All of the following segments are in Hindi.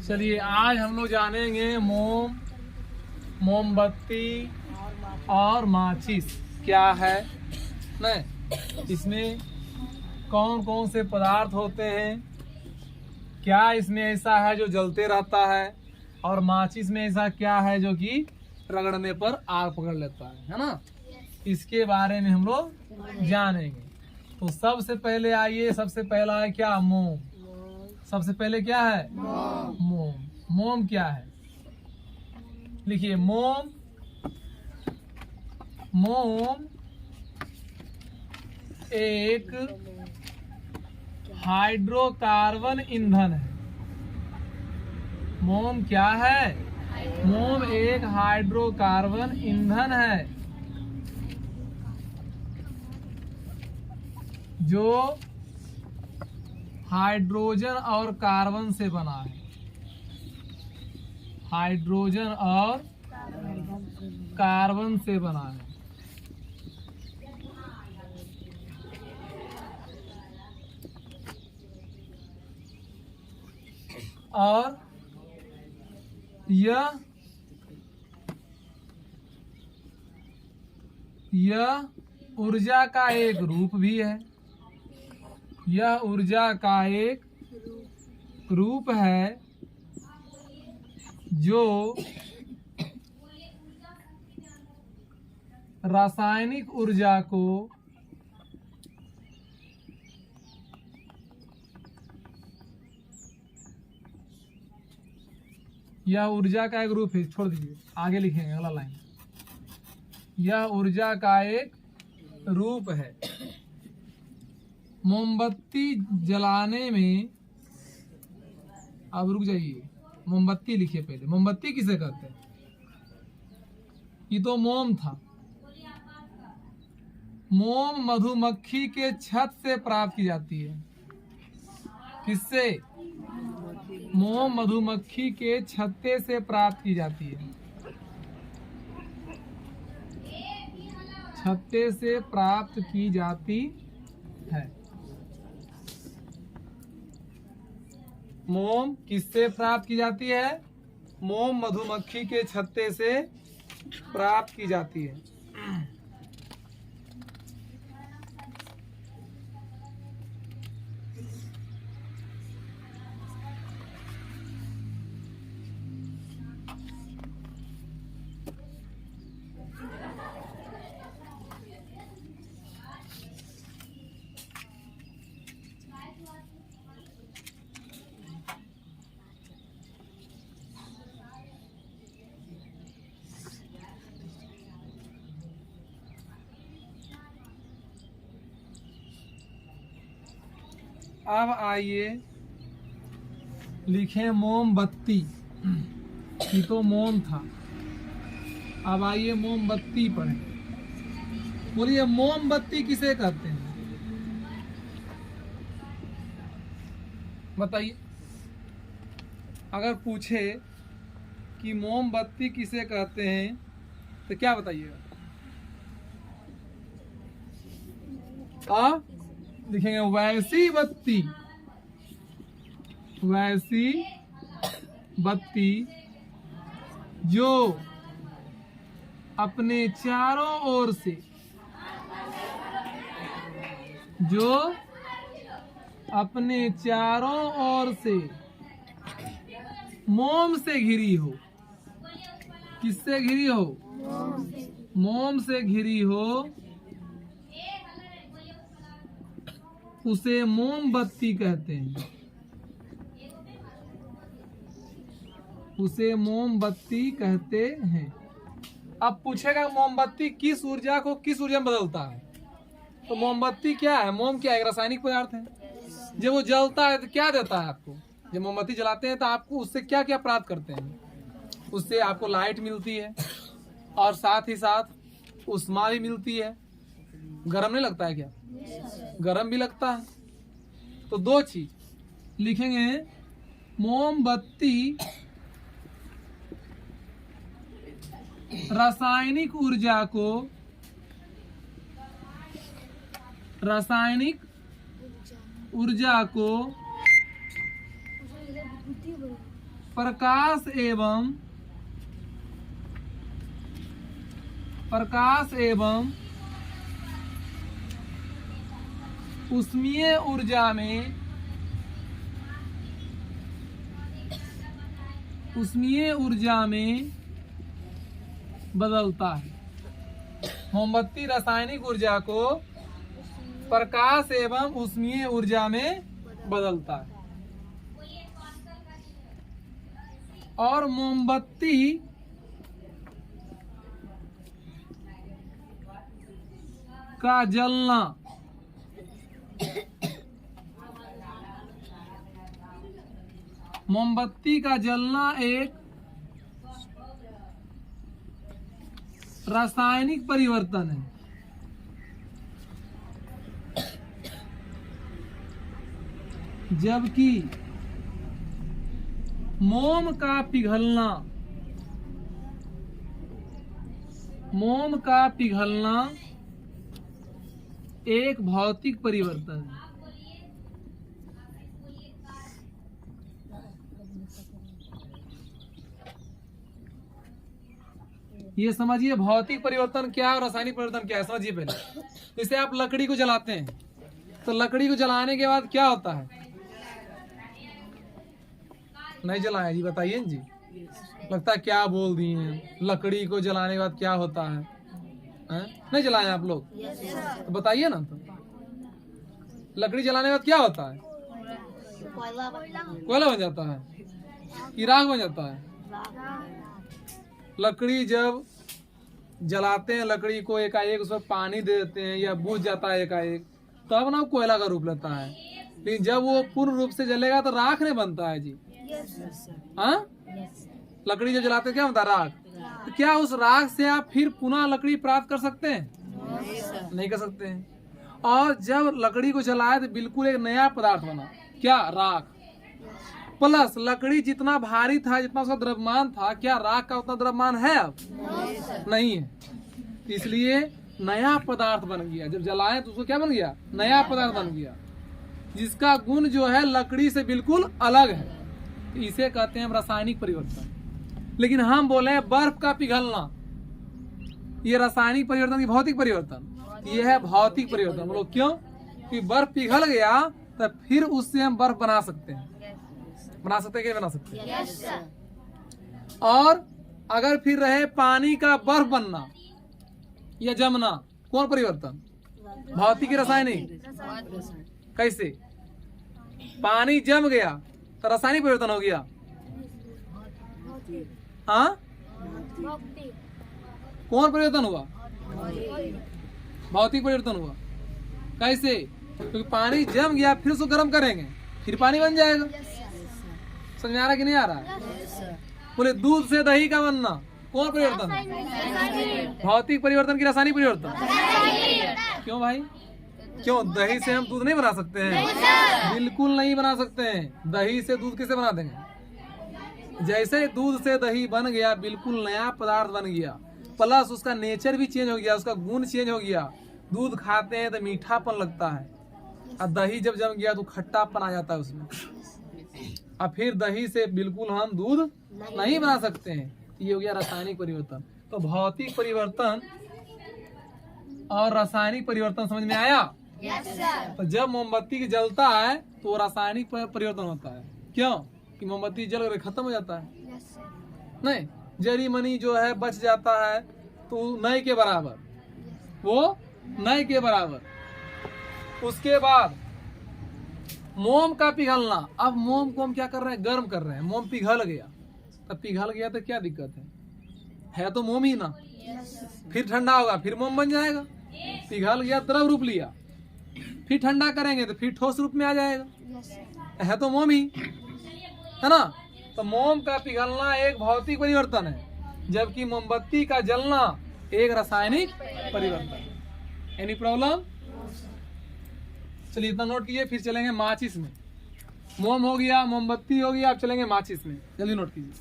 चलिए आज हम लोग जानेंगे मोम, मोमबत्ती और माचिस क्या है नहीं, इसमें कौन कौन से पदार्थ होते हैं, क्या इसमें ऐसा है जो जलते रहता है, और माचिस में ऐसा क्या है जो कि रगड़ने पर आग पकड़ लेता है ना। इसके बारे में हम लोग जानेंगे। तो सबसे पहले आइए, सबसे पहला है क्या, मोम। सबसे पहले क्या है, मोम। मोम क्या है, लिखिए मोम। मोम एक हाइड्रोकार्बन ईंधन है। मोम क्या है, मोम एक हाइड्रोकार्बन ईंधन है जो हाइड्रोजन और कार्बन से बना है। हाइड्रोजन और कार्बन से बना है। और यह ऊर्जा का एक रूप भी है। यह ऊर्जा का एक रूप है जो रासायनिक ऊर्जा को यह ऊर्जा का एक रूप है, छोड़ दीजिए आगे लिखेंगे अगला लाइन। यह ऊर्जा का एक रूप है। मोमबत्ती जलाने में, अब रुक जाइए, मोमबत्ती लिखिए पहले। मोमबत्ती किसे कहते हैं, ये तो मोम था। मोम मधुमक्खी के छत्त से प्राप्त की जाती है। किससे, मोम मधुमक्खी के छत्ते से प्राप्त की जाती है। छत्ते से प्राप्त की जाती है। मोम किससे प्राप्त की जाती है, मोम मधुमक्खी के छत्ते से प्राप्त की जाती है। अब आइए लिखें मोमबत्ती। ये तो मोम था, अब आइए मोमबत्ती पढ़ें। बोलिए मोमबत्ती किसे कहते हैं, बताइए। अगर पूछे कि मोमबत्ती किसे कहते हैं तो क्या बताइएगा। लिखेंगे वैसी बत्ती। वैसी बत्ती जो अपने चारों ओर से, जो अपने चारों ओर से मोम से घिरी हो। किससे घिरी हो, मोम से घिरी हो, उसे मोमबत्ती कहते हैं। उसे मोमबत्ती कहते हैं। अब पूछेगा मोमबत्ती किस ऊर्जा को किस ऊर्जा में बदलता है, तो मोमबत्ती क्या है, मोम क्या है, एक रासायनिक पदार्थ है। जब वो जलता है तो क्या देता है आपको, जब मोमबत्ती जलाते हैं तो आपको उससे क्या क्या प्राप्त करते हैं, उससे आपको लाइट मिलती है और साथ ही साथ उष्मा भी मिलती है। गर्म नहीं लगता है क्या, गर्म भी लगता है। तो दो चीज लिखेंगे, मोमबत्ती रासायनिक ऊर्जा को प्रकाश एवं ऊष्मीय ऊर्जा में बदलता है। मोमबत्ती रासायनिक ऊर्जा को प्रकाश एवं ऊष्मीय ऊर्जा में बदलता है। और मोमबत्ती का जलना एक रासायनिक परिवर्तन है। जबकि मोम का पिघलना एक भौतिक परिवर्तन है। ये समझिए भौतिक परिवर्तन क्या है और रासायनिक परिवर्तन क्या है, समझिए पहले। जैसे आप लकड़ी को जलाते हैं तो लकड़ी को जलाने के बाद क्या होता है? नहीं जलाया जी, बताइए जी। लगता है क्या बोल दिए हैं, लकड़ी को जलाने के बाद क्या होता है? नहीं जलाए आप लोग? तो बताइए ना। तो लकड़ी जलाने के बाद क्या होता है? कोयला बन जाता है कि राख बन जाता है? लकड़ी जब जलाते हैं, लकड़ी को एकाएक उसमें पानी दे देते हैं या बुझ जाता है एकाएक, तब ना कोयला का रूप लेता है। लेकिन जब वो पूर्ण रूप से जलेगा तो राख नहीं बनता है जी। हाँ, लकड़ी जब जलाते हैं क्या बनता है? राख। तो क्या उस राख से आप फिर पुनः लकड़ी प्राप्त कर सकते हैं? नहीं कर सकते हैं। और जब लकड़ी को जलाए तो बिल्कुल एक नया पदार्थ बना, क्या? राख। प्लस लकड़ी जितना भारी था, जितना उसका द्रव्यमान था, क्या राख का उतना द्रव्यमान है? अब नहीं है। इसलिए नया पदार्थ बन गया। जब जलाए तो उसको क्या बन गया? नया पदार्थ बन गया, जिसका गुण जो है लकड़ी से बिल्कुल अलग है। इसे कहते हैं रासायनिक परिवर्तन। लेकिन हम बोले बर्फ का पिघलना, ये रासायनिक परिवर्तन की भौतिक परिवर्तन, ये है भौतिक परिवर्तन। बोलो क्यों? कि बर्फ पिघल गया तो फिर उससे हम बर्फ बना सकते हैं। बना सकते हैं क्या? बना सकते हैं। और अगर फिर रहे पानी का बर्फ बनना या जमना, कौन परिवर्तन? भौतिक रासायनिक। कैसे? पानी जम गया तो रासायनिक परिवर्तन हो गया। हाँ, कौन परिवर्तन हुआ? भौतिक परिवर्तन हुआ। कैसे? क्योंकि पानी जम गया, फिर उसको गर्म करेंगे, फिर पानी बन जाएगा। समझ में आ रहा कि नहीं आ रहा? बोले दूध से दही का बनना, कौन परिवर्तन? भौतिक परिवर्तन की रासायनिक परिवर्तन। क्यों भाई? क्यों? दही से हम दूध नहीं बना सकते हैं? बिल्कुल नहीं बना सकते हैं। दही से दूध कैसे बना देंगे? जैसे दूध से दही बन गया, बिल्कुल नया पदार्थ बन गया, प्लस उसका नेचर भी चेंज हो गया, उसका गुण चेंज हो गया। दूध खाते हैं तो मीठापन लगता है, और दही जब जम गया तो खट्टापन आ जाता है उसमें। और फिर दही से बिल्कुल हम दूध नहीं बना सकते हैं। ये हो गया रासायनिक परिवर्तन। तो भौतिक परिवर्तन और रासायनिक परिवर्तन समझ में आया? तो जब मोमबत्ती जलता है तो रासायनिक परिवर्तन होता है। क्यों? कि मोमबत्ती जल कर खत्म हो जाता है। नहीं, जरी मनी जो है बच जाता है तो नए के बराबर, वो नए के बराबर। उसके बाद मोम का पिघलना। अब मोम को हम क्या कर रहे हैं? गर्म कर रहे हैं। मोम पिघल गया, तब पिघल गया तो क्या दिक्कत है तो मोम ही ना। फिर ठंडा होगा, फिर मोम बन जाएगा। पिघल गया, द्रव रूप लिया, फिर ठंडा करेंगे तो फिर ठोस रूप में आ जाएगा। है तो मोम ही, है ना। तो मोम का पिघलना एक भौतिक परिवर्तन है, जबकि मोमबत्ती का जलना एक रासायनिक परिवर्तन। Any problem? चलिए इतना नोट कीजिए, फिर चलेंगे माचिस में। मोम हो गया, मोमबत्ती हो गया, अब चलेंगे माचिस में। जल्दी नोट कीजिए।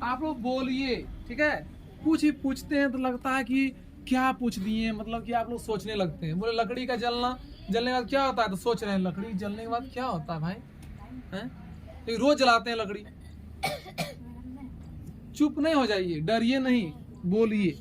आप लोग बोलिए, ठीक है। कुछ ही पूछते हैं तो लगता है कि क्या पूछ दिए, मतलब कि आप लोग सोचने लगते हैं। बोले लकड़ी का जलने के बाद क्या होता है, तो सोच रहे हैं लकड़ी जलने के बाद क्या होता है भाई, हैं? तो रोज जलाते हैं लकड़ी, चुप नहीं हो जाइए, डरिए नहीं, बोलिए।